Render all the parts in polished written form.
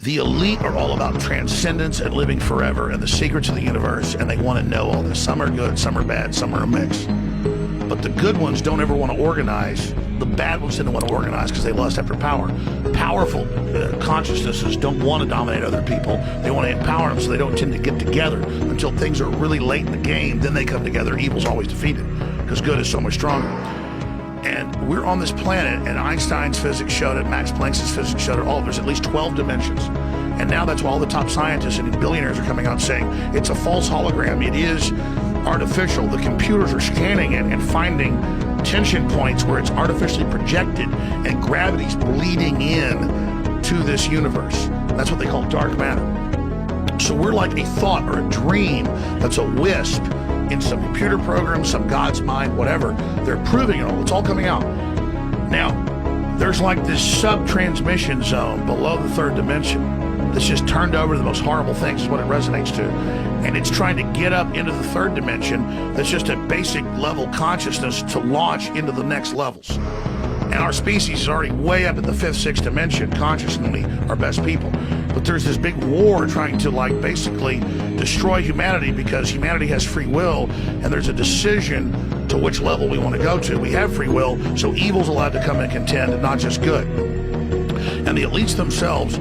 The elite are all about transcendence and living forever and the secrets of the universe, and they want to know all this. Some are good, some are bad, some are a mix. But the good ones don't ever want to organize. The bad ones didn't want to organize because they lust after power. Powerful consciousnesses don't want to dominate other people. They want to empower them, so they don't tend to get together until things are really late in the game. Then they come together. Evil's always defeated because good is so much stronger. And we're on this planet, and Einstein's physics showed it, Max Planck's physics showed it, there's at least 12 dimensions. And now that's why all the top scientists and billionaires are coming out saying it's a false hologram. It is artificial. The computers are scanning it and finding tension points where it's artificially projected and gravity's bleeding in to this universe. That's what they call dark matter. So we're like a thought or a dream that's a wisp in some computer program, some God's mind, whatever. They're proving it all. It's all coming out. Now, there's like this sub-transmission zone below the third dimension that's just turned over to the most horrible things is what it resonates to. And it's trying to get up into the third dimension that's just a basic level consciousness to launch into the next levels. And our species is already way up in the fifth, sixth dimension, consciously our best people. But there's this big war trying to like basically destroy humanity because humanity has free will and there's a decision to which level we want to go to. We have free will, so evil's allowed to come and contend and not just good. And the elites themselves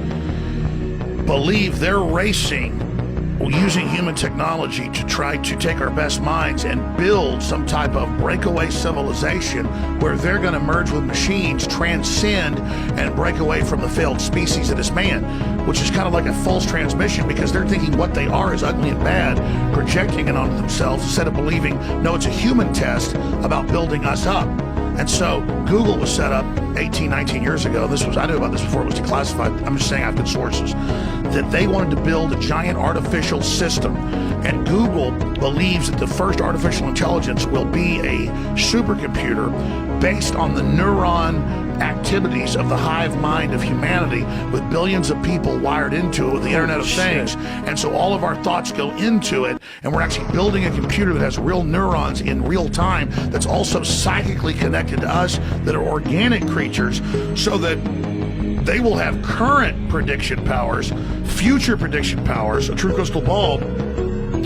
believe they're racing using human technology to try to take our best minds and build some type of breakaway civilization where they're going to merge with machines, transcend, and break away from the failed species that is man, which is kind of like a false transmission because they're thinking what they are is ugly and bad, projecting it onto themselves instead of believing, no, it's a human test about building us up. And so Google was set up 18, 19 years ago. I knew about this before it was declassified. I'm just saying I have good sources. That they wanted to build a giant artificial system. And Google believes that the first artificial intelligence will be a supercomputer based on the neuron activities of the hive mind of humanity with billions of people wired into it with the Internet of Things. And so all of our thoughts go into it, and we're actually building a computer that has real neurons in real time that's also psychically connected to us, that are organic creatures, so that they will have current prediction powers, future prediction powers, a true crystal ball.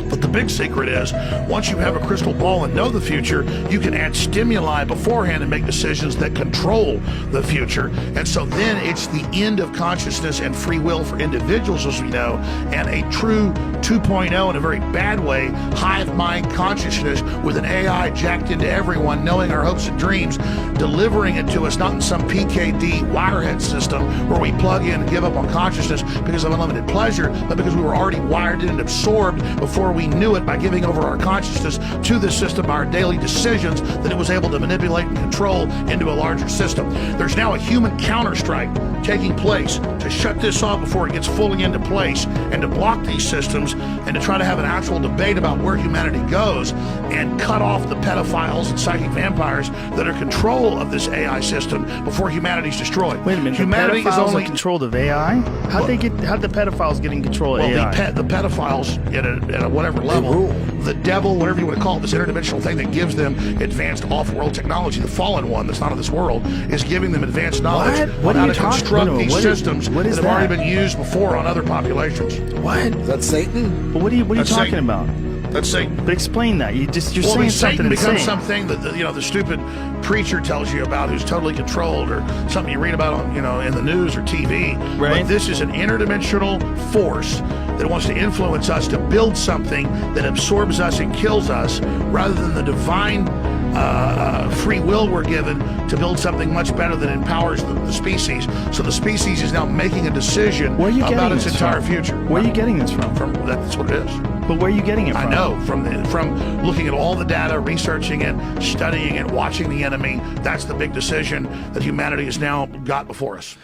But the big secret is, once you have a crystal ball and know the future, you can add stimuli beforehand and make decisions that control the future. And so then it's the end of consciousness and free will for individuals, as we know, and a true 2.0 in a very bad way, hive mind consciousness with an AI jacked into everyone, knowing our hopes and dreams, delivering it to us, not in some PKD wirehead system where we plug in and give up on consciousness because of unlimited pleasure, but because we were already wired in and absorbed before we knew it by giving over our consciousness to the system by our daily decisions that it was able to manipulate and control into a larger system. There's now a human counterstrike taking place to shut this off before it gets fully into place and to block these systems and to try to have an actual debate about where humanity goes and cut off the pedophiles and psychic vampires that are control of this AI system before humanity's destroyed. Wait a minute, humanity the pedophiles is only are controlled of AI? How'd the pedophiles get in control of AI? The pedophiles at a whatever level, the devil, whatever you want to call it, this interdimensional thing that gives them advanced off-world technology, the fallen one that's not of this world, is giving them advanced knowledge on how to construct these systems that have already been used before on other populations. What? That's Satan? But what are you talking about? That's Satan. But explain that. You're saying Satan something becomes something that the stupid preacher tells you about, who's totally controlled, or something you read about on in the news or TV. Right. But this is an interdimensional force that wants to influence us to build something that absorbs us and kills us, rather than the divine free will we're given to build something much better that empowers the species. So the species is now making a decision about its entire future. Where are you getting this from? That's what it is. But where are you getting it from? I know, from looking at all the data, researching it, studying it, watching the enemy. That's the big decision that humanity has now got before us.